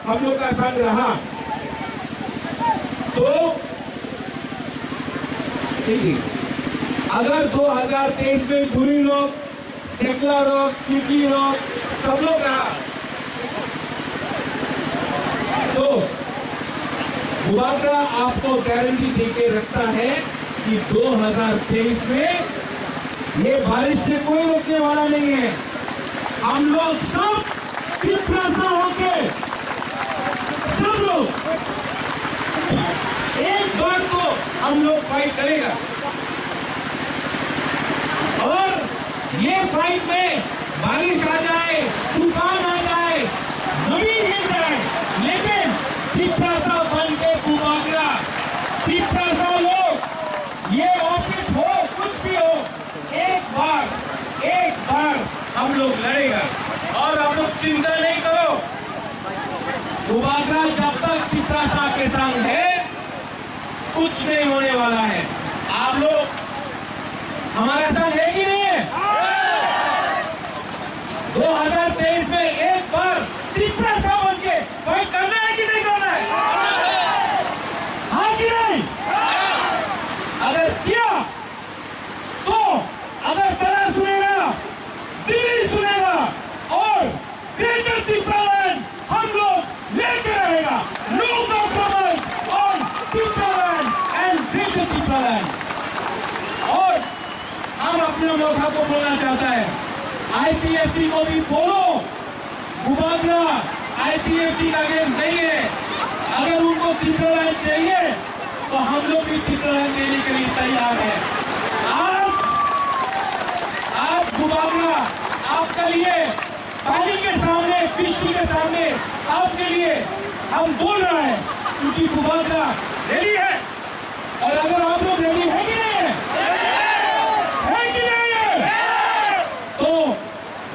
हम लोग का संग रहा तो अगर 2023 में बुरी लोग, सेकुलर लोग, सिटी लोग सब लोग रहा तो मुबारका आपको गारंटी देके रखता है कि 2023 में ये बारिश से कोई रोकने वाला नहीं है। हम लोग सब सा होके सब लोग एक बार तो हम लोग फाइट करेगा और ये फाइट में बारिश आ जाए, तूफान आ जाए, जमीन हिल जाए, लेकिन सा बन के कुबागरा सा लोग ये ऑफिस हो कुछ भी हो, एक बार हम लोग लड़ेगा। और आप लोग चिंता नहीं करो, कुबागरा जब तक सा के संग है कुछ नहीं होने वाला है। आप लोग हमारे साथ है कि नहीं है? 2023 में एक बार सा बन के फाइट करना है कि नहीं करना है? हाँ कि नहीं? अगर किया तो अगर तरह सुनेगा, दिल्ली सुनेगा और ग्रेटर त्रिपुरालैंड हम लोग लेके रहेगा। No compromise on Tripuraland and greater Tripuraland. और हम अपने मोथा को बोलना चाहता है, IPFT को भी बोलो, मुबागरा IPFT का अगेंस्ट नहीं है। अगर उनको त्रिपुरालैंड चाहिए तो हम लोग भी त्रिपुरालैंड देने के लिए तैयार है। आज मुबागरा आपके लिए पानी के सामने, विश्व के सामने आपके लिए हम बोल रहे हैं क्योंकि मुबागरा रेडी है। और अगर आप लोग रेडी है कि नहीं है कि नहीं है तो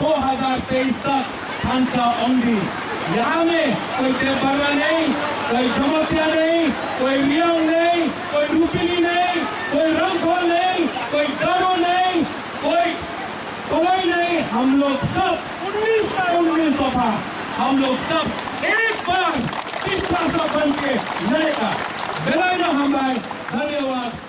2023 तक हंसा होंगी। यहाँ में कोई देवबर्मा नहीं, कोई जमतिया नहीं, कोई रियांग नहीं, कोई रूपिनी नहीं, कोई रंगोल नहीं, कोई गारो नहीं, कोई नहीं। हम लोग सब 19 दफा हम लोग सब एक बार इस तरह बन के लड़ेगा। धन्यवाद।